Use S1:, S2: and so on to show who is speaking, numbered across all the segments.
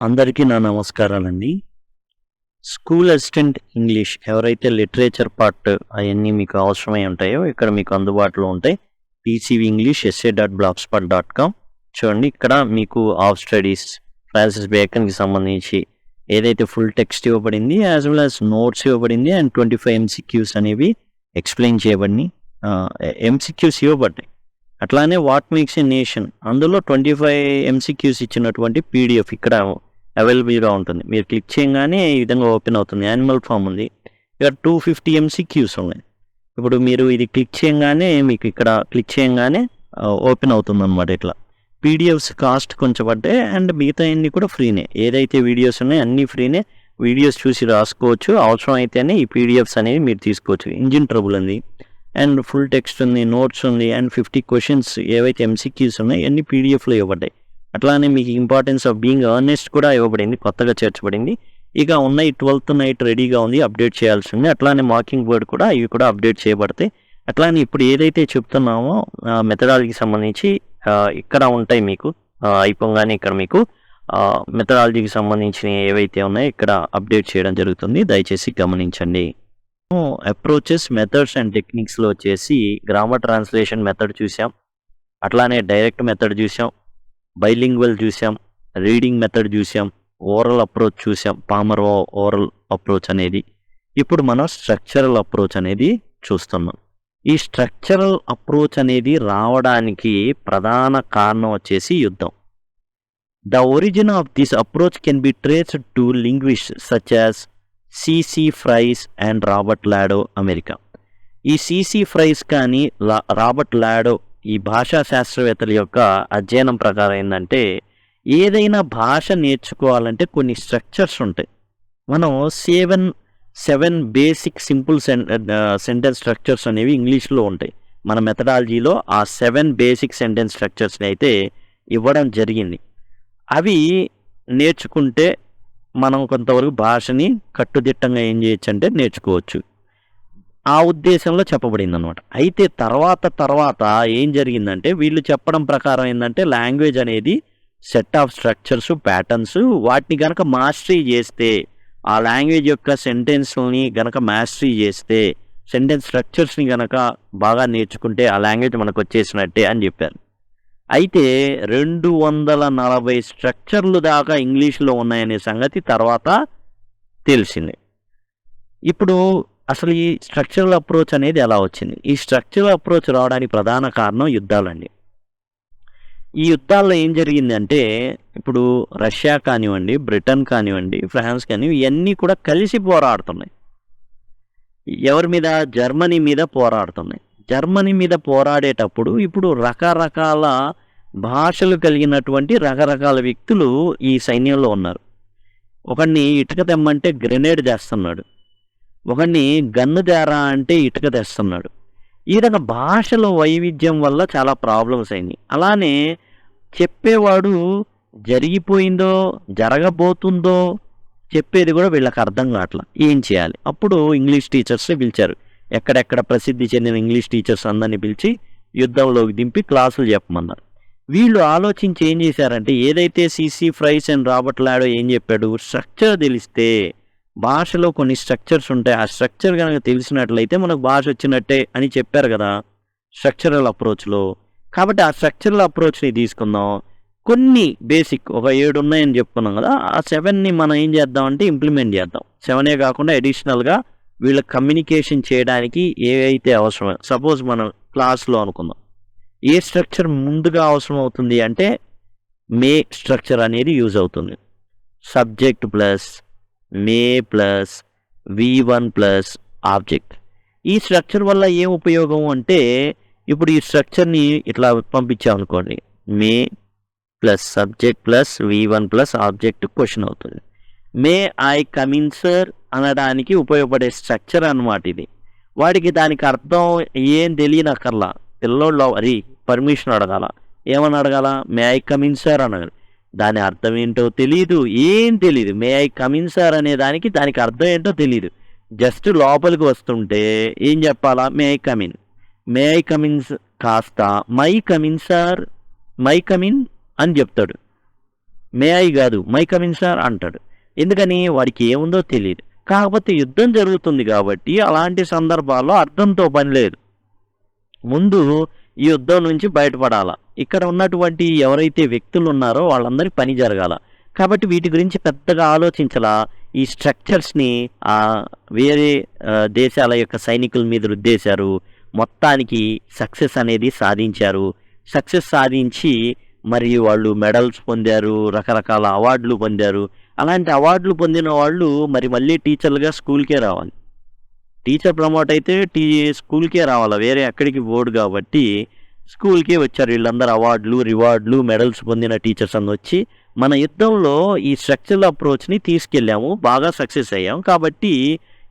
S1: అందరికీ నా నమస్కారాలండి. స్కూల్ అసిస్టెంట్ ఇంగ్లీష్ ఎవరైతే లిటరేచర్ పార్ట్ అయన్నీ మీకు అవసరమై ఉంటాయో ఇక్కడ మీకు అందుబాటులో ఉంటాయి. పీసీవీ ఇంగ్లీష్ essay.blogspot.com చూడండి. ఇక్కడ మీకు ఆఫ్ స్టడీస్, ఫ్రాన్సిస్ బేకన్‌కి సంబంధించి ఏదైతే ఫుల్ టెక్స్ట్ ఇవ్వబడింది యాజ్ వెల్ యాజ్ నోట్స్ ఇవ్వబడింది అండ్ 25 ఎంసీక్యూస్ అనేవి ఎక్స్‌ప్లెయిన్ చేయబడినాయి. ఎంసీక్యూస్ ఇవ్వబడ్డాయి. అట్లానే వాట్ మేక్స్ ఎ నేషన్ అందులో 25 ఎంసీక్యూస్ ఇచ్చినటువంటి పీడిఎఫ్ ఇక్కడ అవైలబుల్గా ఉంటుంది. మీరు క్లిక్ చేయగానే ఈ విధంగా ఓపెన్ అవుతుంది. యానిమల్ ఫామ్ ఉంది. ఇక్కడ 250 ఎంసీక్యూస్ ఉన్నాయి. ఇప్పుడు మీరు ఇది క్లిక్ చేయగానే మీకు ఇక్కడ క్లిక్ చేయగానే ఓపెన్ అవుతుంది అనమాట. ఇట్లా పీడిఎఫ్స్ కాస్ట్ కొంచెం పడ్డాయి అండ్ మిగతా అన్నీ కూడా ఫ్రీనే. ఏదైతే వీడియోస్ ఉన్నాయో అన్నీ ఫ్రీనే. వీడియోస్ చూసి రాసుకోవచ్చు. అవసరం అయితేనే ఈ పీడిఎఫ్స్ అనేవి మీరు తీసుకోవచ్చు. ఇంజిన్ ట్రబుల్ ఉంది అండ్ ఫుల్ టెక్స్ట్ ఉంది, నోట్స్ ఉంది అండ్ 50 క్వశ్చన్స్ ఏవైతే ఎంసీక్యూస్ ఉన్నాయో అన్ని పీడిఎఫ్లో ఇవ్వబడ్డాయి. అట్లానే మీకు ఇంపార్టెన్స్ ఆఫ్ బీయింగ్ అర్నెస్ట్ కూడా ఇవ్వబడింది, కొత్తగా చేర్చబడింది. ఇక ఉన్నాయి 12th నైట్ రెడీగా ఉంది, అప్డేట్ చేయాల్సి ఉంది. అట్లానే మార్కింగ్ వర్డ్ కూడా ఇవి కూడా అప్డేట్ చేయబడతాయి. అట్లానే ఇప్పుడు ఏదైతే చెప్తున్నామో మెథడాలజీకి సంబంధించి ఇక్కడ ఉంటాయి మీకు అయిపోగానే ఇక్కడ మీకు మెథడాలజీకి సంబంధించిన ఏవైతే ఉన్నాయో ఇక్కడ అప్డేట్ చేయడం జరుగుతుంది. దయచేసి గమనించండి. అప్రోచెస్, మెథడ్స్ అండ్ టెక్నిక్స్లో వచ్చేసి గ్రామర్ ట్రాన్స్లేషన్ మెథడ్ చూసాం, అట్లానే డైరెక్ట్ మెథడ్ చూసాం, బైలింగ్వల్ చూసాం, రీడింగ్ మెథడ్ చూసాం, ఓరల్ అప్రోచ్ చూసాం, పామర్ ఓరల్ అప్రోచ్ అనేది. ఇప్పుడు మనం స్ట్రక్చరల్ అప్రోచ్ అనేది చూస్తున్నాం. ఈ స్ట్రక్చరల్ అప్రోచ్ అనేది రావడానికి ప్రధాన కారణం వచ్చేసి యుద్ధం. The origin of this approach can be traced to linguists such as C C Fries and Robert Lado, America. ఈ సిసి ఫ్రైస్ కానీ రాబర్ట్ లాడో ఈ భాషా శాస్త్రవేత్తల యొక్క అధ్యయనం ప్రకారం ఏంటంటే ఏదైనా భాష నేర్చుకోవాలంటే కొన్ని స్ట్రక్చర్స్ ఉంటాయి. మనం seven basic simple sentence structures అనేవి ఇంగ్లీష్లో ఉంటాయి. మన మెథడాలజీలో ఆ 7 బేసిక్ సెంటెన్స్ స్ట్రక్చర్స్ని అయితే ఇవ్వడం జరిగింది. అవి నేర్చుకుంటే మనం కొంతవరకు భాషని కట్టుదిట్టంగా ఏం చేయొచ్చు అంటే నేర్చుకోవచ్చు. ఆ ఉద్దేశంలో చెప్పబడింది అనమాట. అయితే తర్వాత ఏం జరిగిందంటే వీళ్ళు చెప్పడం ప్రకారం ఏంటంటే లాంగ్వేజ్ అనేది సెట్ ఆఫ్ స్ట్రక్చర్స్, ప్యాటర్న్స్, వాటిని గనక మాస్టరీ చేస్తే ఆ లాంగ్వేజ్ యొక్క సెంటెన్స్ని గనక మాస్టరీ చేస్తే, సెంటెన్స్ స్ట్రక్చర్స్ని గనక బాగా నేర్చుకుంటే ఆ లాంగ్వేజ్ మనకు వచ్చేసినట్టే అని చెప్పారు. అయితే 240 స్ట్రక్చర్లు దాకా ఇంగ్లీష్లో ఉన్నాయనే సంగతి తర్వాత తెలిసింది. ఇప్పుడు అసలు ఈ స్ట్రక్చరల్ అప్రోచ్ అనేది ఎలా వచ్చింది? ఈ స్ట్రక్చరల్ అప్రోచ్ రావడానికి ప్రధాన కారణం యుద్ధాలండి. ఈ యుద్ధాల్లో ఏం జరిగిందంటే ఇప్పుడు రష్యా కానివ్వండి, బ్రిటన్ కానివ్వండి, ఫ్రాన్స్ కానివ్వండి, ఇవన్నీ కూడా కలిసి పోరాడుతున్నాయి. ఎవరి మీద? జర్మనీ మీద పోరాడుతున్నాయి. జర్మనీ మీద పోరాడేటప్పుడు ఇప్పుడు రకరకాల భాషలు కలిగినటువంటి రకరకాల వ్యక్తులు ఈ సైన్యంలో ఉన్నారు. ఒకడిని ఇటుక తెమ్మంటే గ్రెనేడ్ చేస్తున్నాడు, ఒకడిని గన్ను తేరా అంటే ఇటుక తెస్తున్నాడు. ఈ రకంగా భాషలో వైవిధ్యం వల్ల చాలా ప్రాబ్లమ్స్ అయినాయి. అలానే చెప్పేవాడు జరిగిపోయిందో జరగబోతుందో చెప్పేది కూడా వీళ్ళకి అర్థం కావట్లా. ఏం చేయాలి? అప్పుడు ఇంగ్లీష్ టీచర్స్ని పిలిచారు. ఎక్కడెక్కడ ప్రసిద్ధి చెందిన ఇంగ్లీష్ టీచర్స్ అందరినీ పిలిచి యుద్ధంలోకి దింపి క్లాసులు చెప్పమన్నారు. వీళ్ళు ఆలోచించి ఏం చేశారంటే ఏదైతే సిసి ఫ్రైస్ అండ్ రాబర్ట్ లాడో ఏం చెప్పాడు, స్ట్రక్చర్ తెలిస్తే భాషలో కొన్ని స్ట్రక్చర్స్ ఉంటాయి, ఆ స్ట్రక్చర్ కనుక తెలిసినట్లయితే మనకు భాష వచ్చినట్టే అని చెప్పారు కదా స్ట్రక్చరల్ అప్రోచ్లో. కాబట్టి ఆ స్ట్రక్చరల్ అప్రోచ్ని తీసుకుందాం. కొన్ని బేసిక్ ఒక 7 ఉన్నాయని చెప్పుకున్నాం కదా, ఆ 7ని మనం ఏం చేద్దామంటే ఇంప్లిమెంట్ చేద్దాం. 7ఏ కాకుండా అడిషనల్గా వీళ్ళ కమ్యూనికేషన్ చేయడానికి ఏవైతే అవసరమో, సపోజ్ మనం క్లాస్లో అనుకుందాం ఏ స్ట్రక్చర్ ముందుగా అవసరం అవుతుంది అంటే మే స్ట్రక్చర్ అనేది యూజ్ అవుతుంది. Subject plus may plus V1 plus object. ఈ స్ట్రక్చర్ వల్ల ఏం ఉపయోగం అంటే ఇప్పుడు ఈ స్ట్రక్చర్ని ఇట్లా పంపించామనుకోండి, may plus subject plus V1 plus object question అవుతుంది. మే ఐ కమిన్ సార్ అనడానికి ఉపయోగపడే స్ట్రక్చర్ అన్నమాట ఇది. వాడికి దానికి అర్థం ఏం తెలియనక్కర్లా. పిల్లోళ్ళు అది పర్మిషన్ అడగాల. ఏమని అడగాల? మే ఐ కమిన్ సార్ అనగాలి. దాని అర్థం ఏంటో తెలియదు, ఏం తెలియదు. మే ఐ కమిన్ సార్ అనే దానికి అర్థం ఏంటో తెలియదు. జస్ట్ లోపలికి వస్తుంటే ఏం చెప్పాలా? May I come in. May I కమిన్స్ కాస్త my come in sir, my come in అని చెప్తాడు. మే ఐ కాదు మై కమిన్ సార్ అంటాడు. ఎందుకని? వాడికి ఏముందో తెలియదు. కాకపోతే యుద్ధం జరుగుతుంది కాబట్టి అలాంటి సందర్భాల్లో అర్థంతో పని లేదు. ముందు ఈ యుద్ధం నుంచి బయటపడాల. ఇక్కడ ఉన్నటువంటి ఎవరైతే వ్యక్తులు ఉన్నారో వాళ్ళందరికీ పని జరగాల. కాబట్టి వీటి గురించి పెద్దగా ఆలోచించలా. ఈ స్ట్రక్చర్స్ని వేరే దేశాల యొక్క సైనికుల మీద రుద్దేశారు. మొత్తానికి సక్సెస్ అనేది సాధించారు. సక్సెస్ సాధించి మరి వాళ్ళు మెడల్స్ పొందారు, రకరకాల అవార్డులు పొందారు. అలాంటి అవార్డులు పొందిన వాళ్ళు మరి మళ్ళీ టీచర్లుగా స్కూల్కే రావాలి. టీచర్ ప్రమోట్ అయితే స్కూల్కే రావాలి, వేరే ఎక్కడికి పోడు. కాబట్టి స్కూల్కే వచ్చారు వీళ్ళందరూ. అవార్డులు, రివార్డులు, మెడల్స్ పొందిన టీచర్స్ అని వచ్చి మన యుద్ధంలో ఈ స్ట్రక్చరల్ అప్రోచ్ని తీసుకెళ్ళాము, బాగా సక్సెస్ అయ్యాం. కాబట్టి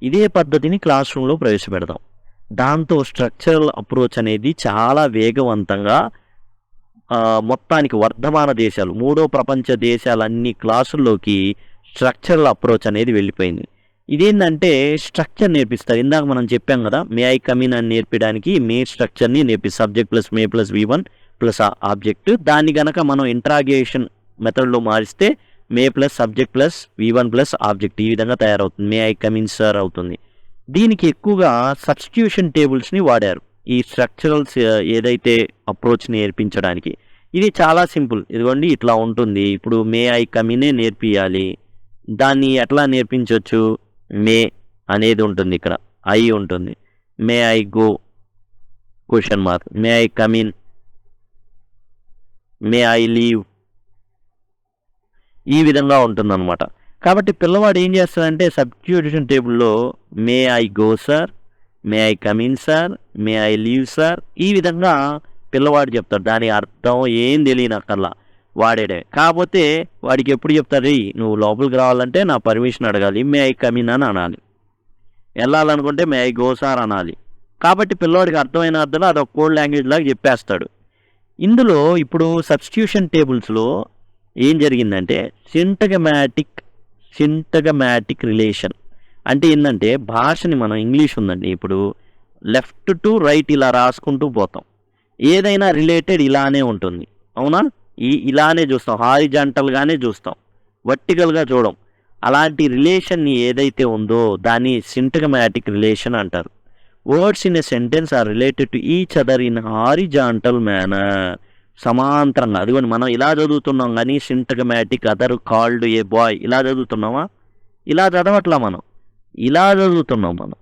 S1: ఇదే పద్ధతిని క్లాస్ రూమ్లో ప్రవేశపెడదాం. దాంతో స్ట్రక్చరల్ అప్రోచ్ అనేది చాలా వేగవంతంగా మొత్తానికి వర్ధమాన దేశాలు, మూడో ప్రపంచ దేశాలన్నీ క్లాసుల్లోకి స్ట్రక్చరల్ అప్రోచ్ అనేది వెళ్ళిపోయింది. ఇదేంటంటే స్ట్రక్చర్ నేర్పిస్తారు. ఇందాక మనం చెప్పాం కదా, మే ఐ కమిన్ అని నేర్పడానికి మే స్ట్రక్చర్ని నేర్పిస్తారు. Subject plus may plus V1 plus object. దాన్ని గనక మనం ఇంట్రాగేషన్ మెథడ్లో మారిస్తే may plus subject plus V1 plus object ఈ విధంగా తయారవుతుంది. మే ఐ కమిన్ సార్ అవుతుంది. దీనికి ఎక్కువగా సబ్స్టిట్యూషన్ టేబుల్స్ని వాడారు ఈ స్ట్రక్చరల్స్ ఏదైతే అప్రోచ్ నేర్పించడానికి. ఇది చాలా సింపుల్. ఇదిగోండి ఇట్లా ఉంటుంది. ఇప్పుడు మే ఐ కమినే నేర్పియాలి. దాన్ని ఎట్లా నేర్పించవచ్చు? మే అనేది ఉంటుంది, ఇక్కడ ఐ ఉంటుంది. మే I go question mark, May I come in, may I leave, ఈ విధంగా ఉంటుందన్నమాట. కాబట్టి పిల్లవాడు ఏం చేస్తాడంటే సబ్స్టిట్యూషన్ టేబుల్లో మే I go sir, may I come in sir, may I leave sir, ఈ విధంగా పిల్లవాడు చెప్తాడు. దాని అర్థం ఏం తెలియనక్కర్లా, వాడేడే. కాకపోతే వాడికి ఎప్పుడు చెప్తారు, నువ్వు లోపలికి రావాలంటే నా పర్మిషన్ అడగాలి, మే ఐ కమిన్ అని అనాలి. వెళ్ళాలనుకుంటే మే ఐ గో సార్ అనాలి. కాబట్టి పిల్లవాడికి అర్థమైన అర్థంలో అదొక కోడ్ లాంగ్వేజ్ లాగా చెప్పేస్తాడు. ఇందులో ఇప్పుడు సబ్స్టిట్యూషన్ టేబుల్స్లో ఏం జరిగిందంటే సింటగమాటిక్ రిలేషన్ అంటే ఏంటంటే భాషని మనం ఇంగ్లీష్ ఉందండి, ఇప్పుడు లెఫ్ట్ టు రైట్ ఇలా రాసుకుంటూ పోతాం. ఏదైనా రిలేటెడ్ ఇలానే ఉంటుంది, అవునా? ఇలానే చూస్తాం, హారిజాంటల్గానే చూస్తాం, వర్టికల్గా చూడం. అలాంటి రిలేషన్ని ఏదైతే ఉందో దాన్ని సింటగమాటిక్ రిలేషన్ అంటారు. Words in a sentence are related to each other in horizontal manner. సమాంతరంగా. అదిగోండి మనం ఇలా చదువుతున్నాం కానీ syntagmatic other called a boy ఇలా చదువుతున్నామా? ఇలా చదవట్లా మనం, ఇలా చదువుతున్నాం మనం.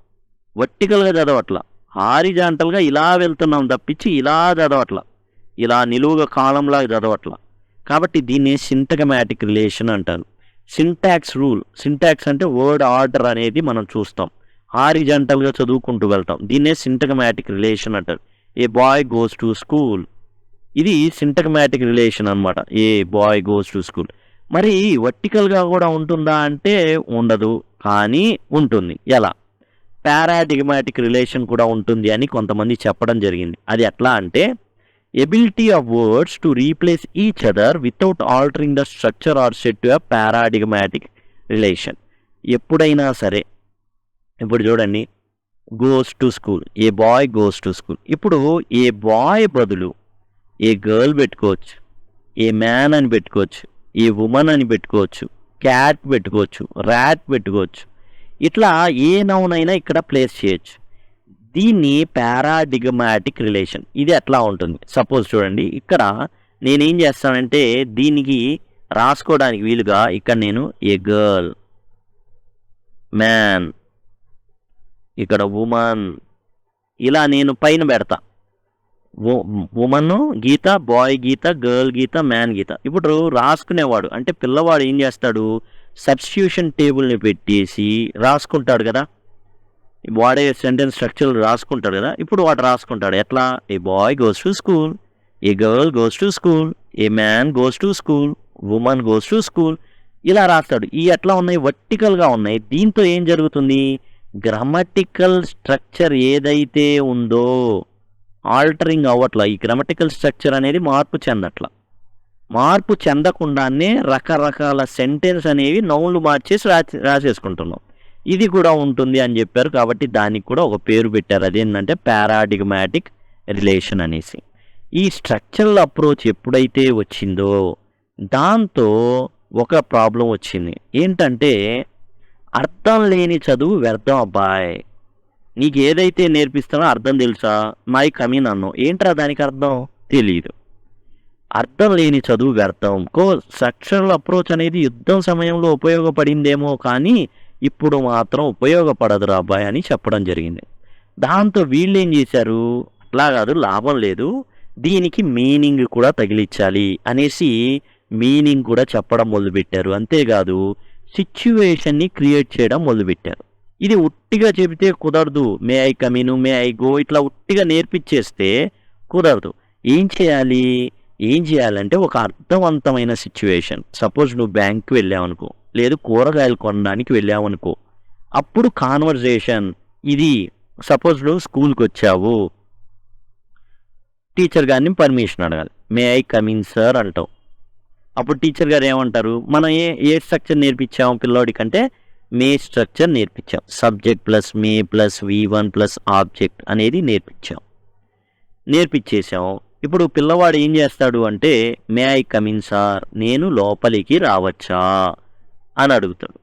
S1: వర్టికల్గా చదవట్లా, హారిజాంటల్గా ఇలా వెళ్తున్నాం తప్పించి ఇలా చదవట్లా, ఇలా నిలువుగా కాలంలాగా చదవట్లా. కాబట్టి దీన్ని సింటగమాటిక్ రిలేషన్ అంటారు. సింటాక్స్ రూల్, సింటాక్స్ అంటే వర్డ్ ఆర్డర్ అనేది మనం చూస్తాం, హారిజాంటల్గా చదువుకుంటూ వెళ్తాం. దీన్నే సింటగమాటిక్ రిలేషన్ అంటారు. ఏ బాయ్ గోస్ టు స్కూల్, ఇది సింటగమాటిక్ రిలేషన్ అనమాట. ఏ బాయ్ గోస్ టు స్కూల్. మరి వర్టికల్గా కూడా ఉంటుందా అంటే ఉండదు, కానీ ఉంటుంది. ఎలా? పారాడిగ్మాటిక్ రిలేషన్ కూడా ఉంటుంది అని కొంతమంది చెప్పడం జరిగింది. అది ఎట్లా అంటే ability of words to replace each other without altering the structure are set to a paradigmatic relation. ఎప్పుడైనా సరే, ఇప్పుడు చూడండి, goes to school, a boy goes to school. ఇప్పుడు ఏ బాయ్ బదులు ఏ గర్ల్ పెట్టుకోవచ్చు, ఏ మ్యాన్ అని పెట్టుకోవచ్చు, ఏ ఉమెన్ అని పెట్టుకోవచ్చు, క్యాట్ పెట్టుకోవచ్చు, ర్యాట్ పెట్టుకోవచ్చు. ఇట్లా ఏ నౌన్ అయినా ఇక్కడ ప్లేస్ చేయొచ్చు. దీన్ని పారాడిగ్మాటిక్ రిలేషన్. ఇది ఎట్లా ఉంటుంది? సపోజ్ చూడండి, ఇక్కడ నేనేం చేస్తానంటే దీనికి రాసుకోవడానికి వీలుగా ఇక్కడ నేను ఏ గర్ల్, మ్యాన్, ఇక్కడ ఉమన్, ఇలా నేను పైన పెడతా. ఉమన్ గీత, బాయ్ గీత, గర్ల్ గీత, మ్యాన్ గీత. ఇప్పుడు రాసుకునేవాడు అంటే పిల్లవాడు ఏం చేస్తాడు, సబ్స్టిట్యూషన్ టేబుల్ని పెట్టేసి రాసుకుంటాడు కదా, వాడే సెంటెన్స్ స్ట్రక్చర్ రాసుకుంటాడు కదా. ఇప్పుడు వాడు రాసుకుంటాడు ఎట్లా? A boy goes to school, a girl goes to school, a man goes to school, woman goes to school, ఇలా రాస్తాడు. ఈ ఎట్లా ఉన్నాయి? వర్టికల్గా ఉన్నాయి. దీంతో ఏం జరుగుతుంది? గ్రామటికల్ స్ట్రక్చర్ ఏదైతే ఉందో ఆల్టరింగ్ అవ్వట్లా. ఈ గ్రామటికల్ స్ట్రక్చర్ అనేది మార్పు చెందట్లా. మార్పు చెందకుండానే రకరకాల సెంటెన్స్ అనేవి నౌన్లు మార్చేసి రాసేసుకుంటున్నాం. ఇది కూడా ఉంటుంది అని చెప్పారు. కాబట్టి దానికి కూడా ఒక పేరు పెట్టారు, అదేంటంటే పారాడిగ్మాటిక్ రిలేషన్ అనేసి. ఈ స్ట్రక్చరల్ అప్రోచ్ ఎప్పుడైతే వచ్చిందో దాంతో ఒక ప్రాబ్లం వచ్చింది. ఏంటంటే అర్థం లేని చదువు వ్యర్థం అబ్బాయ్. నీకు ఏదైతే నేర్పిస్తానో అర్థం తెలుసా? మై కమిన్ అన్నావు. ఏంట్రా దానికి అర్థం? తెలీదు. అర్థం లేని చదువు వ్యర్థం. స్ట్రక్చరల్ అప్రోచ్ అనేది యుద్ధం సమయంలో ఉపయోగపడిందేమో కానీ ఇప్పుడు మాత్రం ఉపయోగపడదురా అబ్బాయి అని చెప్పడం జరిగింది. దాంతో వీళ్ళు ఏం చేశారు, అట్లా కాదు లాభం లేదు, దీనికి మీనింగ్ కూడా తగిలించాలి అనేసి మీనింగ్ కూడా చెప్పడం మొదలుపెట్టారు. అంతేకాదు సిచ్యువేషన్ని క్రియేట్ చేయడం మొదలుపెట్టారు. ఇది ఉట్టిగా చెబితే కుదరదు. May I come in, may I go ఇట్లా ఉట్టిగా నేర్పించేస్తే కుదరదు. ఏం చేయాలంటే ఒక అర్థవంతమైన సిచ్యువేషన్. సపోజ్ నువ్వు బ్యాంక్కి వెళ్ళావనుకో, లేదు కూరగాయలు కొనడానికి వెళ్ళావనుకో, అప్పుడు కాన్వర్జేషన్ ఇది. సపోజ్ నువ్వు స్కూల్కి వచ్చావు, టీచర్ గారిని పర్మిషన్ అడగాలి. మే ఐ కమిన్ సార్ అంటావు. అప్పుడు టీచర్ గారు ఏమంటారు, మనం ఏ స్ట్రక్చర్ నేర్పించాము పిల్లోడికంటే మే structure నేర్పించాం. Subject plus may plus V1 plus object అనేది నేర్పించేసాం. ఇప్పుడు పిల్లవాడు ఏం చేస్తాడు అంటే మే ఐ కమిన్ సార్, నేను లోపలికి రావచ్చా అని అడుగుతాడు.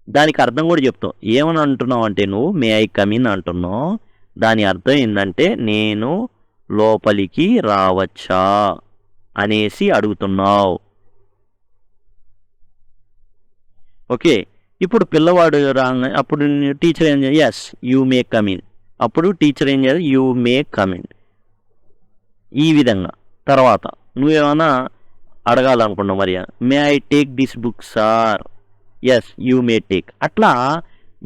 S1: దానికి అర్థం కూడా చెప్తావు. ఏమని అంటున్నావు అంటే నువ్వు మే ఐ కమిన్ అంటున్నావు, దాని అర్థం ఏంటంటే నేను లోపలికి రావచ్చా అనేసి అడుగుతున్నావు. ఓకే, ఇప్పుడు పిల్లవాడు అప్పుడు టీచర్ ఏం చేయాలి, ఎస్ యూ మే కమిన్. అప్పుడు టీచర్ ఏం చేయాలి, యూ మే కమిన్. ఈ విధంగా తర్వాత నువ్వేమైనా అడగాలనుకున్నావు, మరి may I take this book sir, yes you may take. అట్లా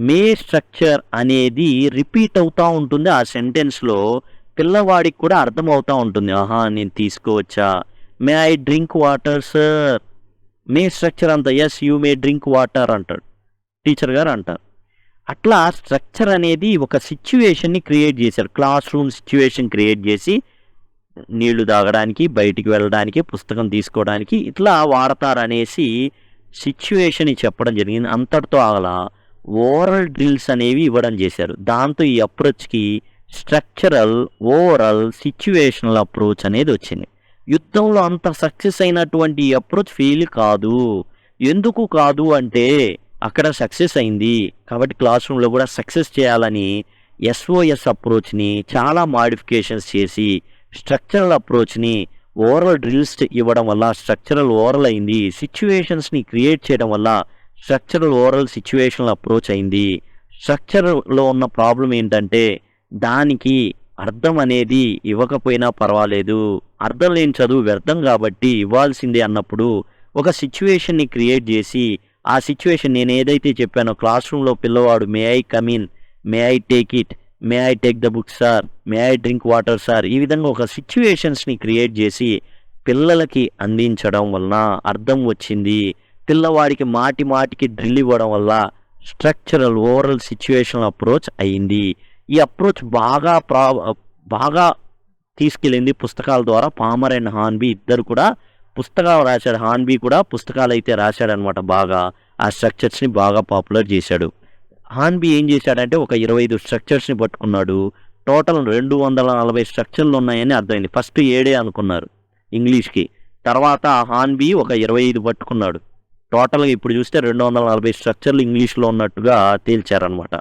S1: మే స్ట్రక్చర్ అనేది రిపీట్ అవుతూ ఉంటుంది ఆ సెంటెన్స్లో. పిల్లవాడికి కూడా అర్థమవుతూ ఉంటుంది, ఆహా నేను తీసుకోవచ్చా. May I drink water sir, may structure అంతా yes you may drink water అంటాడు, టీచర్ గారు అంటారు. అట్లా స్ట్రక్చర్ అనేది ఒక సిచ్యువేషన్ని క్రియేట్ చేశారు. క్లాస్ రూమ్ సిచ్యువేషన్ క్రియేట్ చేసి నీళ్లు తాగడానికి, బయటికి వెళ్ళడానికి, పుస్తకం తీసుకోవడానికి ఇట్లా వాడతారనేసి సిచ్యువేషన్ చెప్పడం జరిగింది. అంతటితో అలా ఓరల్ డ్రిల్స్ అనేవి ఇవ్వడం చేశారు. దాంతో ఈ అప్రోచ్కి స్ట్రక్చరల్, ఓరల్, సిచ్యువేషనల్ అప్రోచ్ అనేది వచ్చింది. యుద్ధంలో అంత సక్సెస్ అయినటువంటి ఈ అప్రోచ్ ఫెయిల్ కాదు. ఎందుకు కాదు అంటే అక్కడ సక్సెస్ అయింది కాబట్టి క్లాస్ రూమ్లో కూడా సక్సెస్ చేయాలని SOS అప్రోచ్ని చాలా మాడిఫికేషన్స్ చేసి స్ట్రక్చరల్ అప్రోచ్ని ఓరల్ డ్రిల్స్ ఇవ్వడం వల్ల స్ట్రక్చరల్ ఓరల్ అయింది. సిచ్యువేషన్స్ని క్రియేట్ చేయడం వల్ల స్ట్రక్చరల్ ఓరల్ సిచ్యువేషనల్ అప్రోచ్ అయింది. స్ట్రక్చర్లో ఉన్న ప్రాబ్లం ఏంటంటే దానికి అర్థం అనేది ఇవ్వకపోయినా పర్వాలేదు, అర్థం లేని చదువు వ్యర్థం కాబట్టి ఇవ్వాల్సిందే అన్నప్పుడు ఒక సిచ్యువేషన్ని క్రియేట్ చేసి ఆ సిచ్యువేషన్ నేను ఏదైతే చెప్పానో క్లాస్ రూమ్లో పిల్లవాడు మే I come in, may I take it, May I take the book sir, may I drink water sir, ఈ విధంగా ఒక సిచ్యువేషన్స్ని క్రియేట్ చేసి పిల్లలకి అందించడం వలన అర్థం వచ్చింది. పిల్లవాడికి మాటి మాటికి డ్రిల్ ఇవ్వడం వల్ల స్ట్రక్చరల్ ఓరల్ సిచ్యువేషనల్ అప్రోచ్ అయింది. ఈ అప్రోచ్ బాగా తీసుకెళ్ళింది పుస్తకాల ద్వారా. పామర్ అండ్ హార్న్బీ ఇద్దరు కూడా పుస్తకాలు రాశాడు. హార్న్బీ కూడా పుస్తకాలు అయితే రాశాడనమాట. బాగా ఆ స్ట్రక్చర్స్ని బాగా పాపులర్ చేశాడు. హార్న్బీ ఏం చేశాడంటే ఒక 25 స్ట్రక్చర్స్ని పట్టుకున్నాడు. టోటల్ 240 స్ట్రక్చర్లు ఉన్నాయని అర్థమైంది. ఫస్ట్ 7 అనుకున్నారు ఇంగ్లీష్కి, తర్వాత హార్న్బీ ఒక 25 పట్టుకున్నాడు. టోటల్గా ఇప్పుడు చూస్తే 240 స్ట్రక్చర్లు ఇంగ్లీష్లో ఉన్నట్టుగా తేల్చారనమాట.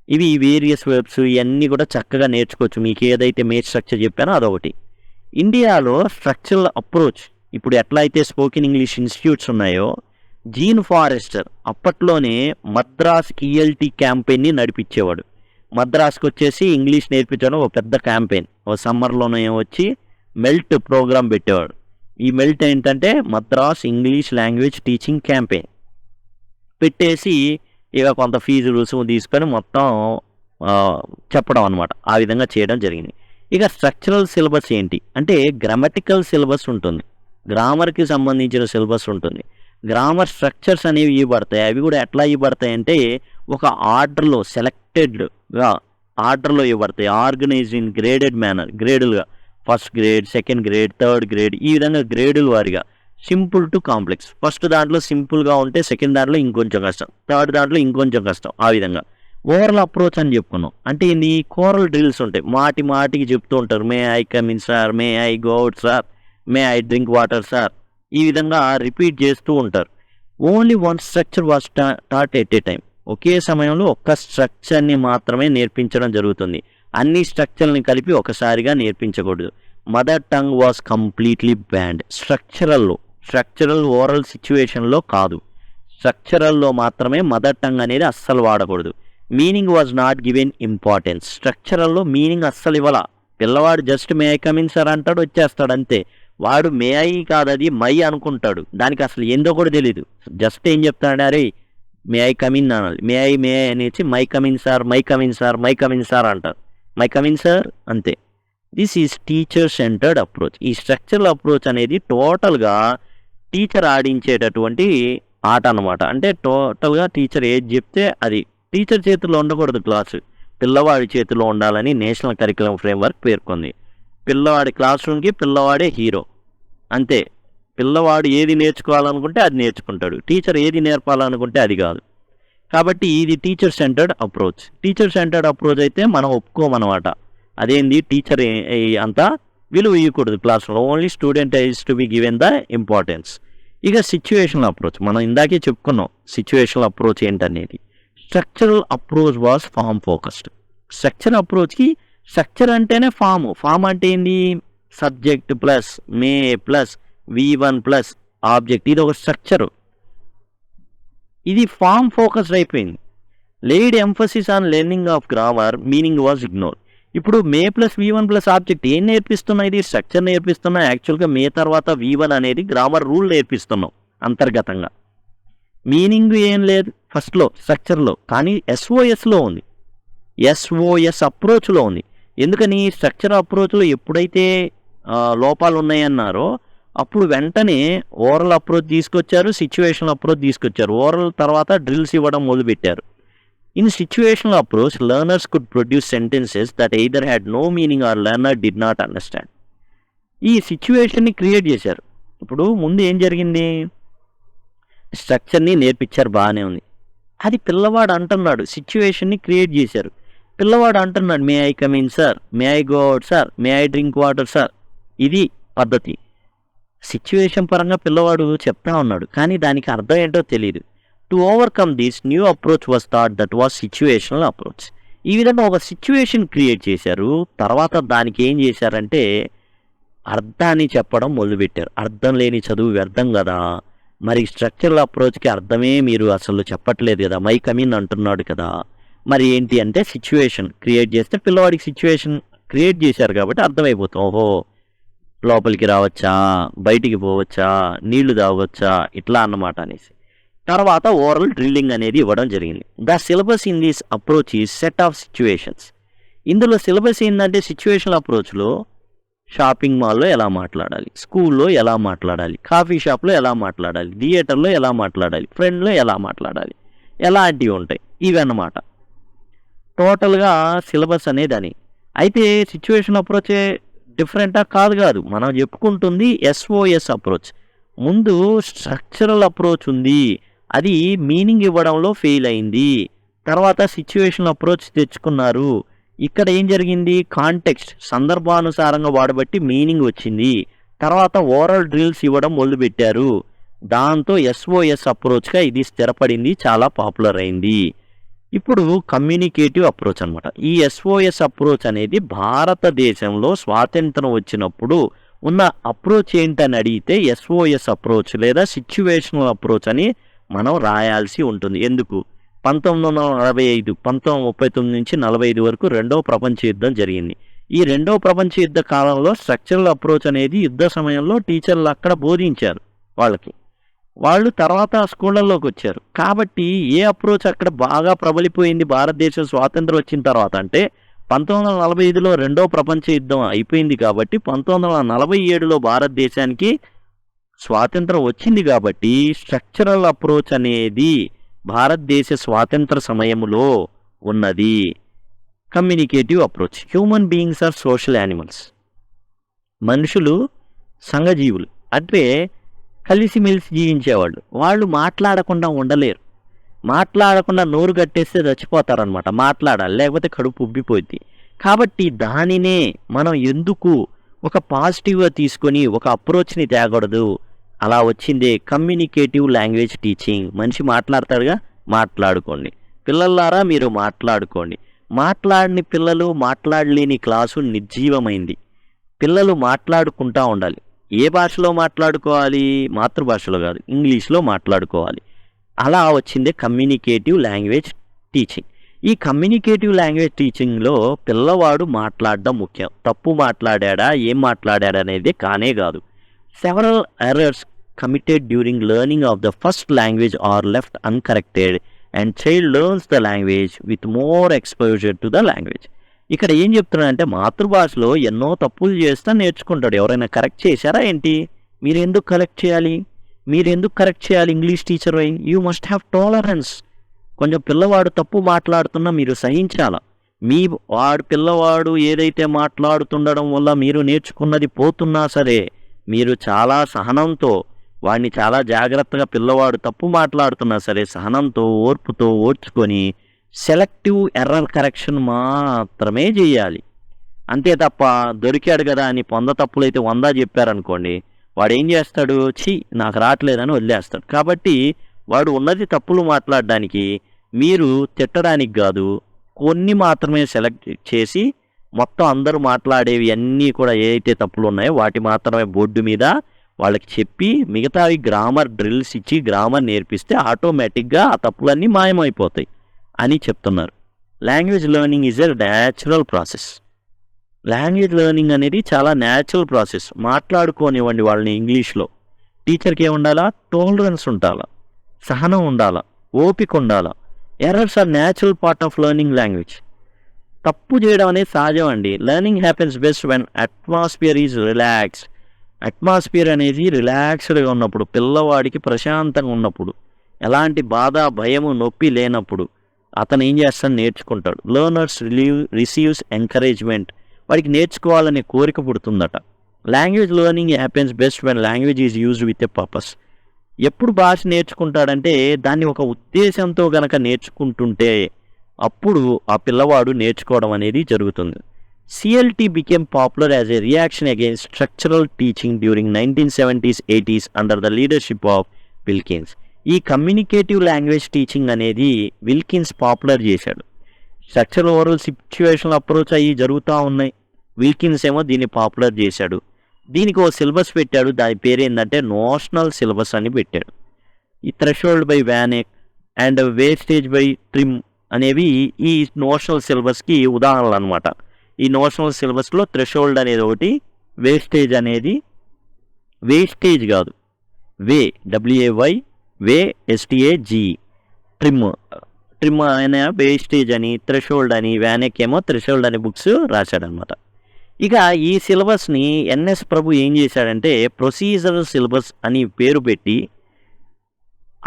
S1: ఇవి వేరియస్ వెబ్స్ ఇవన్నీ కూడా చక్కగా నేర్చుకోవచ్చు. మీకు ఏదైతే మే స్ట్రక్చర్ చెప్పానో అదొకటి. ఇండియాలో స్ట్రక్చరల్ అప్రోచ్ ఇప్పుడు ఎట్లా అయితే స్పోకెన్ ఇంగ్లీష్ ఇన్స్టిట్యూట్స్ ఉన్నాయో, జీన్ ఫారెస్టర్ అప్పట్లోనే మద్రాస్ ELT క్యాంపెయిన్ని నడిపించేవాడు. మద్రాస్కి వచ్చేసి ఇంగ్లీష్ నేర్పించడం ఒక పెద్ద క్యాంపెయిన్. ఒక సమ్మర్లోనే వచ్చి మెల్ట్ ప్రోగ్రామ్ పెట్టేవాడు. ఈ మెల్ట్ ఏంటంటే Madras English language teaching campaign పెట్టేసి ఇక కొంత ఫీజు రుసుము తీసుకొని మొత్తం చెప్పడం అనమాట. ఆ విధంగా చేయడం జరిగింది. ఇక స్ట్రక్చరల్ సిలబస్ ఏంటి అంటే గ్రామటికల్ సిలబస్ ఉంటుంది, గ్రామర్కి సంబంధించిన సిలబస్ ఉంటుంది. గ్రామర్ స్ట్రక్చర్స్ అనేవి ఇవ్వబడతాయి. అవి కూడా ఎట్లా ఇవ్వబడతాయి అంటే ఒక ఆర్డర్లో సెలెక్టెడ్గా ఆర్డర్లో ఇవ్వబడతాయి. ఆర్గనైజ్డ్ ఇన్ గ్రేడెడ్ మేనర్, గ్రేడులుగా first grade, second grade, third grade, ఈ విధంగా గ్రేడుల వారిగా సింపుల్ టు కాంప్లెక్స్. ఫస్ట్ దాంట్లో సింపుల్గా ఉంటే సెకండ్ దాంట్లో ఇంకొంచెం కష్టం, థర్డ్ దాంట్లో ఇంకొంచెం కష్టం. ఆ విధంగా ఓవరాల్ అప్రోచ్ అని చెప్పుకున్నాం. అంటే ఇన్ని కోరల్ డ్రిల్స్ ఉంటాయి, మాటి మాటికి చెప్తూ ఉంటారు. May I come in sir, may I go out sir, may I drink water sir, ఈ విధంగా రిపీట్ చేస్తూ ఉంటారు. Only one structure was taught at a time. ఒకే సమయంలో ఒక్క స్ట్రక్చర్ని మాత్రమే నేర్పించడం జరుగుతుంది. అన్ని స్ట్రక్చర్ని కలిపి ఒకసారిగా నేర్పించకూడదు. Mother tongue was completely banned. Structural oral సిచ్యువేషన్లో కాదు, స్ట్రక్చరల్లో మాత్రమే మదర్ టంగ్ అనేది అస్సలు వాడకూడదు. Meaning was not given importance. స్ట్రక్చరల్లో మీనింగ్ అస్సలు ఇవ్వాల. పిల్లవాడు just may I come in sir అంటాడు, వచ్చేస్తాడు అంతే. వాడు మే ఐ కాదు, అది మై అనుకుంటాడు. దానికి అసలు ఏందో కూడా తెలీదు. జస్ట్ ఏం చెప్తాడు, అరే మే ఐ కమిన్ అనాలి. మే ఐ అనేసి my come in sir, my come in sir, my come in sir అంటారు. మై కమిన్ సార్ అంతే. This is teacher centred approach. ఈ స్ట్రక్చరల్ అప్రోచ్ అనేది టోటల్గా టీచర్ ఆడించేటటువంటి ఆట అనమాట. అంటే టోటల్గా టీచర్ ఏది చెప్తే అది. టీచర్ చేతిలో ఉండకూడదు క్లాసు, పిల్లవాడి చేతిలో ఉండాలని నేషనల్ కరికులం ఫ్రేమ్వర్క్ పేర్కొంది. పిల్లవాడి క్లాస్ రూమ్కి పిల్లవాడే హీరో అంతే. పిల్లవాడు ఏది నేర్చుకోవాలనుకుంటే అది నేర్చుకుంటాడు, టీచర్ ఏది నేర్పాలనుకుంటే అది కాదు. కాబట్టి ఇది teacher centred approach. Teacher centred approach అయితే మనం ఒప్పుకోమన్నమాట. అదేంది, టీచర్ అంతా విలువ ఇవ్వకూడదు క్లాస్లో, only student is to be given the importance. ఇక సిచ్యువేషనల్ అప్రోచ్ మనం ఇందాకే చెప్పుకున్నాం. సిచ్యువేషనల్ అప్రోచ్ ఏంటనేది. Structural approach was form focused. Structure అప్రోచ్కి స్ట్రక్చర్ అంటేనే ఫామ్ అంటే ఏంది, subject plus may plus V1 plus object, ఇది ఒక స్ట్రక్చరు. ఇది ఫామ్ ఫోకస్డ్ అయిపోయింది. Laid emphasis on learning of grammar, meaning was ignore. ఇప్పుడు మే ప్లస్ V1 ప్లస్ ఆబ్జెక్ట్ ఏం నేర్పిస్తున్నా, ఇది స్ట్రక్చర్ నేర్పిస్తున్నా. యాక్చువల్గా మే తర్వాత V1 అనేది గ్రామర్ రూల్ నేర్పిస్తున్నాం అంతర్గతంగా. మీనింగ్ ఏం లేదు ఫస్ట్లో స్ట్రక్చర్లో, కానీ SOSలో ఉంది, SOS అప్రోచ్లో ఉంది. ఎందుకని, స్ట్రక్చర్ అప్రోచ్లో ఎప్పుడైతే లోపాలు ఉన్నాయన్నారో అప్పుడు వెంటనే ఓరల్ అప్రోచ్ తీసుకొచ్చారు, సిచ్యువేషనల్ అప్రోచ్ తీసుకొచ్చారు. ఓరల్ తర్వాత డ్రిల్స్ ఇవ్వడం మొదలుపెట్టారు. In situational approach learners could produce sentences that either had no meaning or learner did not understand. ఈ సిచ్యువేషన్ని క్రియేట్ చేశారు. ఇప్పుడు ముందు ఏం జరిగింది, స్ట్రక్చర్ని నేర్పించారు, బాగానే ఉంది. అది పిల్లవాడు అంటున్నాడు, సిచ్యువేషన్ని క్రియేట్ చేశారు. పిల్లవాడు అంటున్నాడు, మే I come in sir, may I go out sir, may I drink water sir. ఇది పద్ధతి. సిచ్యువేషన్ పరంగా పిల్లవాడు చెప్తా ఉన్నాడు, కానీ దానికి అర్థం ఏంటో తెలియదు. To overcome this new approach was thought that was situational approach. ఈ విధంగా ఒక సిచ్యువేషన్ క్రియేట్ చేశారు. తర్వాత దానికి ఏం చేశారంటే అర్థాన్ని చెప్పడం మొదలుపెట్టారు. అర్థం లేని చదువు వ్యర్థం కదా, మరి స్ట్రక్చరల్ అప్రోచ్కి అర్థమే మీరు అసలు చెప్పట్లేదు కదా, మై కమిన్ అంటున్నాడు కదా, మరి ఏంటి అంటే సిచ్యువేషన్ క్రియేట్ చేస్తే పిల్లవాడికి సిచ్యువేషన్ క్రియేట్ చేశారు కాబట్టి అర్థమైపోతాం, ఓహో లోపలికి రావచ్చా, బయటికి పోవచ్చా, నీళ్లు తాగొచ్చా, ఇట్లా అన్నమాట అనేసి. తర్వాత ఓరల్ డ్రిల్లింగ్ అనేది ఇవ్వడం జరిగింది. The syllabus in this approach is set of situations. ఇందులో సిలబస్ ఏంటంటే సిచ్యువేషనల్ అప్రోచ్లో షాపింగ్ మాల్లో ఎలా మాట్లాడాలి, స్కూల్లో ఎలా మాట్లాడాలి, కాఫీ షాప్లో ఎలా మాట్లాడాలి, థియేటర్లో ఎలా మాట్లాడాలి, ఫ్రెండ్లో ఎలా మాట్లాడాలి, ఎలాంటివి ఉంటాయి ఇవన్నమాట. టోటల్గా సిలబస్ అనేది అని. అయితే సిచ్యువేషన్ అప్రోచే డిఫరెంటా కాదు, మనం చెప్పుకుంటుంది SOS అప్రోచ్. ముందు స్ట్రక్చరల్ అప్రోచ్ ఉంది, అది మీనింగ్ ఇవ్వడంలో ఫెయిల్ అయింది. తర్వాత సిచ్యువేషన్ అప్రోచ్ తెచ్చుకున్నారు. ఇక్కడ ఏం జరిగింది, కాంటెక్స్ట్ సందర్భానుసారంగా వాడబట్టి మీనింగ్ వచ్చింది. తర్వాత ఓరల్ డ్రిల్స్ ఇవ్వడం మొదలుపెట్టారు. దాంతో SOS అప్రోచ్గా ఇది స్థిరపడింది, చాలా పాపులర్ అయింది. ఇప్పుడు కమ్యూనికేటివ్ అప్రోచ్ అనమాట. ఈ SOS అప్రోచ్ అనేది భారతదేశంలో స్వాతంత్రం వచ్చినప్పుడు ఉన్న అప్రోచ్ ఏంటని అడిగితే SOS అప్రోచ్ లేదా సిచ్యువేషనల్ అప్రోచ్ అని మనం రాయాల్సి ఉంటుంది. ఎందుకు, 1939 నుంచి 45 వరకు రెండవ ప్రపంచ యుద్ధం జరిగింది. ఈ రెండవ ప్రపంచ యుద్ధ కాలంలో స్ట్రక్చరల్ అప్రోచ్ అనేది యుద్ధ సమయంలో టీచర్లు అక్కడ బోధించారు వాళ్ళు తర్వాత స్కూళ్ళల్లోకి వచ్చారు. కాబట్టి ఏ అప్రోచ్ అక్కడ బాగా ప్రబలిపోయింది భారతదేశం స్వాతంత్రం వచ్చిన తర్వాత అంటే 1945లో రెండవ ప్రపంచ యుద్ధం అయిపోయింది కాబట్టి 1947లో భారతదేశానికి స్వాతంత్రం వచ్చింది. కాబట్టి స్ట్రక్చరల్ అప్రోచ్ అనేది భారతదేశ స్వాతంత్ర సమయంలో ఉన్నది. Communicative approach. Human beings are social animals. మనుషులు సంఘజీవులు, అంటే కలిసిమెలిసి జీవించేవాళ్ళు. వాళ్ళు మాట్లాడకుండా ఉండలేరు. మాట్లాడకుండా నోరు కట్టేస్తే చచ్చిపోతారనమాట. మాట్లాడాలి, లేకపోతే కడుపు ఉబ్బిపోద్ది. కాబట్టి దానినే మనం ఎందుకు ఒక పాజిటివ్గా తీసుకొని ఒక అప్రోచ్ని తేగూడదు అలా వచ్చిందే కమ్యూనికేటివ్ లాంగ్వేజ్ టీచింగ్. మనిషి మాట్లాడతాడుగా, మాట్లాడుకోండి. పిల్లలారా మీరు మాట్లాడుకోండి. మాట్లాడని పిల్లలు, మాట్లాడలేని క్లాసు నిర్జీవమైంది. పిల్లలు మాట్లాడుకుంటూ ఉండాలి. ఏ భాషలో మాట్లాడుకోవాలి? మాతృభాషలో కాదు, ఇంగ్లీష్లో మాట్లాడుకోవాలి. అలా వచ్చిందే కమ్యూనికేటివ్ లాంగ్వేజ్ టీచింగ్. ఈ కమ్యూనికేటివ్ లాంగ్వేజ్ టీచింగ్లో పిల్లవాడు మాట్లాడడం ముఖ్యం. తప్పు మాట్లాడా, ఏం మాట్లాడా అనేది కానే కాదు. Several errors committed during learning of the first language are left uncorrected and child learns the language with more exposure to the language. ఇక్కడ ఏం చెప్తున్నాడంటే మాతృభాషలో ఎన్నో తప్పులు చేస్తా నేర్చుకుంటాడు. ఎవరైనా కరెక్ట్ చేశారా ఏంటి? మీరు ఎందుకు కరెక్ట్ చేయాలి ఇంగ్లీష్ టీచర్ అయి? You must have tolerance. కొంచెం పిల్లవాడు తప్పు మాట్లాడుతున్నా మీరు సహించాల. పిల్లవాడు ఏదైతే మాట్లాడుతుండడం వల్ల మీరు నేర్చుకున్నది పోతున్నా సరే మీరు చాలా సహనంతో వాడిని చాలా జాగ్రత్తగా, పిల్లవాడు తప్పు మాట్లాడుతున్నా సరే సహనంతో, ఓర్పుతో ఓర్చుకొని సెలెక్టివ్ ఎర్రర్ కరెక్షన్ మాత్రమే చేయాలి. అంతే తప్ప దొరికాడు కదా అని 100 తప్పులైతే 100 చెప్పారనుకోండి, వాడు ఏం చేస్తాడు? నాకు రావట్లేదని వదిలేస్తాడు. కాబట్టి వాడు ఉన్నది తప్పులు మాట్లాడడానికి, మీరు తిట్టడానికి కాదు, కొన్ని మాత్రమే సెలెక్ట్ చేసి మొత్తం అందరూ మాట్లాడేవి అన్నీ కూడా ఏదైతే తప్పులు ఉన్నాయో వాటి మాత్రమే బోర్డు మీద వాళ్ళకి చెప్పి మిగతావి గ్రామర్ డ్రిల్స్ ఇచ్చి గ్రామర్ నేర్పిస్తే ఆటోమేటిక్గా ఆ తప్పులన్నీ మాయమైపోతాయి అని చెప్తున్నారు. Language learning is a natural process. Language learning అనేది చాలా న్యాచురల్ ప్రాసెస్. మాట్లాడుకోనివ్వండి వాళ్ళని ఇంగ్లీష్లో. టీచర్కి ఏముండాలా? టాలరెన్స్ ఉండాలా, సహనం ఉండాలా, ఓపిక ఉండాలా. Errors are natural part of learning language. తప్పు చేయడం అనేది సహజం అండి. Learning happens best when atmosphere is relaxed. Atmosphere అనేది రిలాక్స్డ్గా ఉన్నప్పుడు, పిల్లవాడికి ప్రశాంతంగా ఉన్నప్పుడు, ఎలాంటి బాధ, భయము, నొప్పి లేనప్పుడు అతను ఏం చేస్తాడు? నేర్చుకుంటాడు. Learners receives encouragement. వాడికి నేర్చుకోవాలనే కోరిక పుడుతుందట. Language learning happens best when language is used with a purpose. ఎప్పుడు భాష నేర్చుకుంటాడంటే దాన్ని ఒక ఉద్దేశంతో గనక నేర్చుకుంటుంటే అప్పుడు ఆ పిల్లవాడు నేర్చుకోవడం అనేది జరుగుతుంది. CLT became popular as a reaction against structural teaching during 1970s, 80s under the leadership of Wilkins. ఈ కమ్యూనికేటివ్ లాంగ్వేజ్ టీచింగ్ అనేది విల్కిన్స్ పాపులర్ చేశాడు. స్ట్రక్చరల్ ఓరల్ సిచ్యువేషనల్ అప్రోచ్ అయ్యి జరుగుతూ ఉన్నాయి. విల్కిన్స్ ఏమో దీన్ని పాపులర్ చేశాడు. దీనికి ఓ సిలబస్ పెట్టాడు. దాని పేరు ఏంటంటే నోషనల్ సిలబస్ అని పెట్టాడు. ఈ threshold by van Ek and waystage by Trim అనేవి ఈ నోషనల్ సిలబస్కి ఉదాహరణలు అనమాట. ఈ నోషనల్ సిలబస్లో థ్రెషోల్డ్ అనేది ఒకటి, వేస్టేజ్ అనేది, వేస్టేజ్ కాదు WAY STAG, ట్రిమ్ అనే వేస్టేజ్ అని, థ్రెషోల్డ్ అని, వ్యానెక్ ఏమో థ్రెషోల్డ్ అనే బుక్స్ రాశాడనమాట. ఇక ఈ సిలబస్ని NS ప్రభు ఏం చేశాడంటే ప్రొసీజరల్ సిలబస్ అని పేరు పెట్టి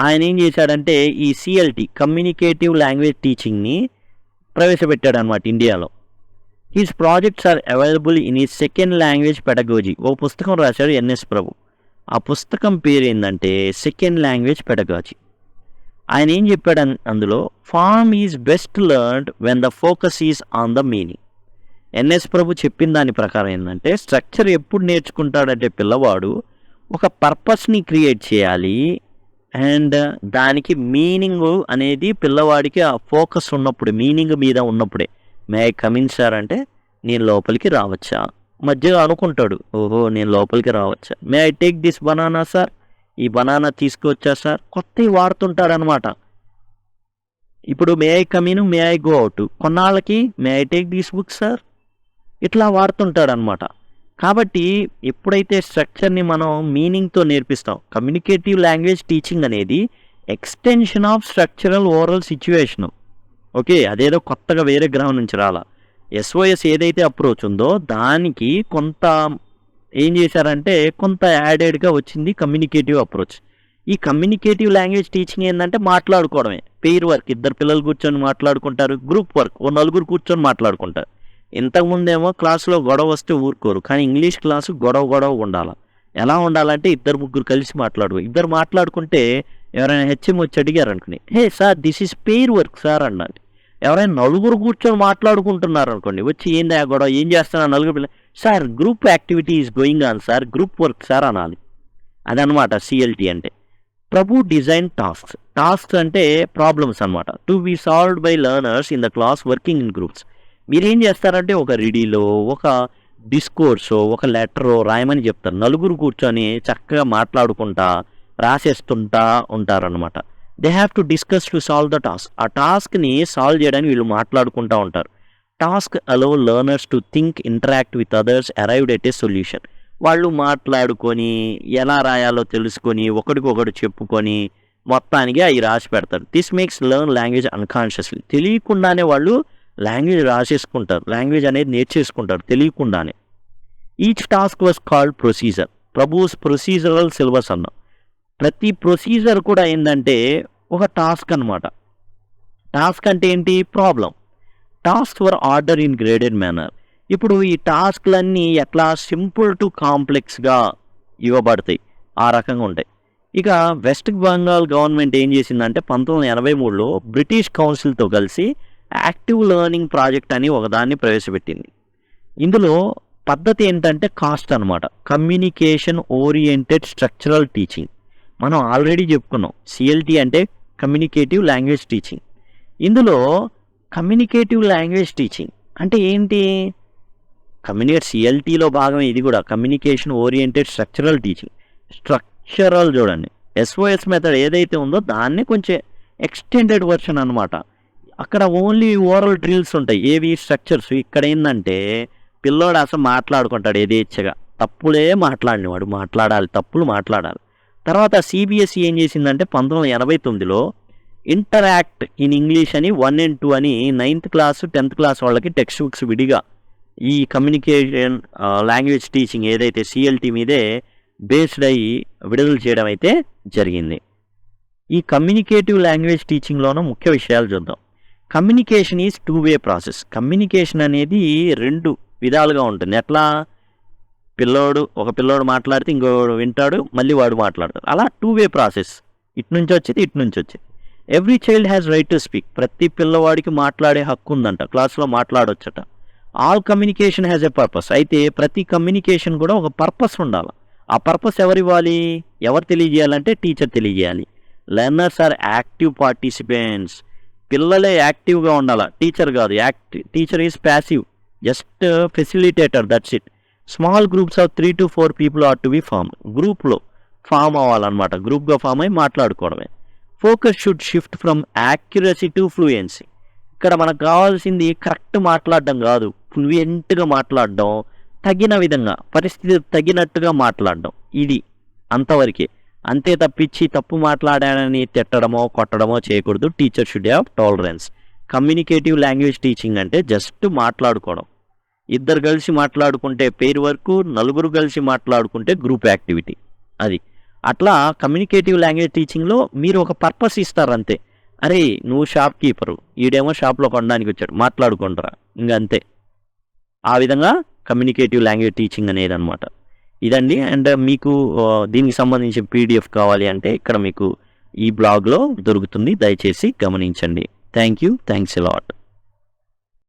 S1: ఆయన ఏం చేశాడంటే ఈ CLT కమ్యూనికేటివ్ లాంగ్వేజ్ టీచింగ్ని ప్రవేశపెట్టాడు అనమాట ఇండియాలో. His projects are available in ఈ సెకండ్ లాంగ్వేజ్ పెడగాజీ. ఓ పుస్తకం రాశాడు NS ప్రభు. ఆ పుస్తకం పేరు ఏంటంటే సెకండ్ లాంగ్వేజ్ పెడగాజీ. ఆయన ఏం చెప్పాడు అందులో? Form is best learned when the focus is on the meaning. NS Prabhu చెప్పిన దాని ప్రకారం ఏంటంటే స్ట్రక్చర్ ఎప్పుడు నేర్చుకుంటాడంటే పిల్లవాడు ఒక పర్పస్ని క్రియేట్ చేయాలి అండ్ దానికి మీనింగ్ అనేది పిల్లవాడికి ఆ ఫోకస్ ఉన్నప్పుడు, మీనింగ్ మీద ఉన్నప్పుడే. మే ఐ కమిన్ సార్ అంటే నేను లోపలికి రావచ్చా? మధ్యలో అనుకుంటాడు, ఓహో నేను లోపలికి రావచ్చా. May I take this banana sir, ఈ బనానా తీసుకొచ్చా సార్. కొత్తవి వాడుతుంటాడనమాట. ఇప్పుడు may I come in, may I go out, కొన్నాళ్ళకి may I take this book sir, ఇట్లా వాడుతుంటాడనమాట. కాబట్టి ఎప్పుడైతే స్ట్రక్చర్ని మనం మీనింగ్తో నేర్పిస్తాం, కమ్యూనికేటివ్ లాంగ్వేజ్ టీచింగ్ అనేది extension of structural oral situation. Okay, అదేదో కొత్తగా వేరే గ్రహం నుంచి రాలా. SOS ఏదైతే అప్రోచ్ ఉందో దానికి కొంత ఏం చేశారంటే కొంత యాడెడ్గా వచ్చింది కమ్యూనికేటివ్ అప్రోచ్. ఈ కమ్యూనికేటివ్ లాంగ్వేజ్ టీచింగ్ ఏంటంటే మాట్లాడుకోవడమే. పెయిర్ వర్క్, ఇద్దరు పిల్లలు కూర్చొని మాట్లాడుకుంటారు. గ్రూప్ వర్క్, ఓ నలుగురు కూర్చొని మాట్లాడుకుంటారు. ఇంతకుముందేమో క్లాసులో గొడవ వస్తే ఊరుకోరు, కానీ ఇంగ్లీష్ క్లాసు గొడవ ఉండాలి. ఎలా ఉండాలంటే ఇద్దరు ముగ్గురు కలిసి ఇద్దరు మాట్లాడుకుంటే ఎవరైనా HM వచ్చి అడిగారు అనుకుని, hey sir this is pair work sir అన్నాడు. ఎవరైనా నలుగురు కూర్చొని మాట్లాడుకుంటున్నారు అనుకోండి, వచ్చి ఏంది ఆ గొడవ, ఏం చేస్తున్నారు నలుగురు పిల్లలు, sir group activity is going on sir, group work sir అనాలి. అదనమాట సిఎల్టీ అంటే. ప్రభు డిజైన్ టాస్క్స్ అంటే ప్రాబ్లమ్స్ అనమాట. To be solved by learners in the class working in groups. మీరేం చేస్తారంటే ఒక రీడీలో ఒక డిస్కోర్సో ఒక లెటరో రాయమని చెప్తారు. నలుగురు కూర్చొని చక్కగా మాట్లాడుకుంటా రాసేస్తుంటా ఉంటారనమాట. They have to discuss to solve the task. ఆ టాస్క్ని సాల్వ్ చేయడానికి వీళ్ళు మాట్లాడుకుంటూ ఉంటారు. Task allow learners to think, interact with others, arrived at a solution. వాళ్ళు మాట్లాడుకొని ఎలా రాయాలో తెలుసుకొని ఒకడికొకడు చెప్పుకొని మొత్తానికి అవి రాసి పెడతారు. This makes learn language unconsciously. తెలియకుండానే వాళ్ళు లాంగ్వేజ్ రాసేసుకుంటారు, లాంగ్వేజ్ అనేది నేర్చేసుకుంటారు తెలియకుండానే. Each task was called procedure. Prabhu's procedural syllabus అన్నాం. ప్రతి ప్రొసీజర్ కూడా ఏంటంటే ఒక టాస్క్ అనమాట. టాస్క్ అంటే ఏంటి? Problem. Task were order in graded manner. ఇప్పుడు ఈ టాస్క్లన్నీ ఎట్లా సింపుల్ టు కాంప్లెక్స్గా ఇవ్వబడతాయి, ఆ రకంగా ఉంటాయి. ఇక వెస్ట్ బెంగాల్ గవర్నమెంట్ ఏం చేసిందంటే 1983లో బ్రిటిష్ కౌన్సిల్తో కలిసి యాక్టివ్ లెర్నింగ్ ప్రాజెక్ట్ అని ఒకదాన్ని ప్రవేశపెట్టింది. ఇందులో పద్ధతి ఏంటంటే కాస్ట్ అనమాట. Communication oriented structural teaching. మనం ఆల్రెడీ చెప్పుకున్నాం సిఎల్టీ అంటే కమ్యూనికేటివ్ లాంగ్వేజ్ టీచింగ్. ఇందులో కమ్యూనికేటివ్ లాంగ్వేజ్ టీచింగ్ అంటే ఏంటి? సిఎల్టీలో భాగమే ఇది కూడా. Communication oriented structural teaching. Structural చూడండి, ఎస్ఓఎస్ మెథడ్ ఏదైతే ఉందో దాన్ని కొంచెం ఎక్స్టెండెడ్ వర్షన్ అనమాట. అక్కడ ఓన్లీ ఓరల్ డ్రిల్స్ ఉంటాయి, ఏవి స్ట్రక్చర్స్. ఇక్కడ ఏంటంటే పిల్లోడు అసలు మాట్లాడుకుంటాడు యథేచ్ఛగా. తప్పులే మాట్లాడినవాడు, మాట్లాడాలి, తప్పులు మాట్లాడాలి. తర్వాత సిబిఎస్ఈ ఏం చేసిందంటే 1989లో ఇంటరాక్ట్ ఇన్ ఇంగ్లీష్ అని 1 and 2 అని 9th క్లాస్ 10th క్లాస్ వాళ్ళకి టెక్స్ట్ బుక్స్ విడిగా ఈ కమ్యూనికేషన్ లాంగ్వేజ్ టీచింగ్ ఏదైతే సిఎల్టీ మీదే బేస్డ్ అయ్యి విడుదల చేయడం అయితే జరిగింది. ఈ కమ్యూనికేటివ్ లాంగ్వేజ్ టీచింగ్లోనూ ముఖ్య విషయాలు చూద్దాం. Communication is 2-way process. Communication అనేది 2 విధాలుగా ఉంటుంది. ఎట్లా? ఒక పిల్లోడు మాట్లాడితే ఇంకోడు వింటాడు, మళ్ళీ వాడు మాట్లాడతాడు. అలా 2-way ప్రాసెస్. ఇటు నుంచి వచ్చేది, ఇటు నుంచి వచ్చేది. Every child has right to speak. ప్రతి పిల్లవాడికి మాట్లాడే హక్కు ఉందంట, క్లాస్లో మాట్లాడొచ్చట. All communication has a purpose. అయితే ప్రతి కమ్యూనికేషన్ కూడా ఒక పర్పస్ ఉండాలి. ఆ పర్పస్ ఎవరు తెలియజేయాలంటే టీచర్ తెలియజేయాలి. Learners are active participants. పిల్లలే యాక్టివ్గా ఉండాలి, టీచర్ కాదు. Teacher is passive, just facilitator, that's it. Small groups of 3 to 4 people are to be form. గ్రూప్లో ఫామ్ అవ్వాలన్నమాట, గ్రూప్గా ఫామ్ అయ్యి మాట్లాడుకోవడమే. Focus should shift from accuracy to fluency. ఇక్కడ మనకు కావాల్సింది కరెక్ట్ మాట్లాడడం కాదు, ఫ్లూయెంట్గా మాట్లాడడం, తగిన విధంగా పరిస్థితి తగినట్టుగా మాట్లాడడం. ఇది అంతవరకే. అంతే తప్పించి తప్పు మాట్లాడానని తిట్టడమో కొట్టడమో చేయకూడదు. Teacher should have tolerance. Communicative language teaching అంటే జస్ట్ మాట్లాడుకోవడం. 2 కలిసి మాట్లాడుకుంటే పెయిర్ వర్క్, 4 కలిసి మాట్లాడుకుంటే గ్రూప్ యాక్టివిటీ. అది అట్లా కమ్యూనికేటివ్ లాంగ్వేజ్ టీచింగ్లో మీరు ఒక పర్పస్ ఇస్తారంతే. అరే నువ్వు షాప్ కీపరు, ఈడేమో షాప్లో కొనడానికి వచ్చాడు, మాట్లాడుకుంటారా, ఇంకంతే. ఆ విధంగా కమ్యూనికేటివ్ లాంగ్వేజ్ టీచింగ్ అనేది అనమాట. ఇదండి. అండ్ మీకు దీనికి సంబంధించిన పీడిఎఫ్ కావాలి అంటే ఇక్కడ మీకు ఈ బ్లాగ్లో దొరుకుతుంది, దయచేసి గమనించండి. Thanks a lot.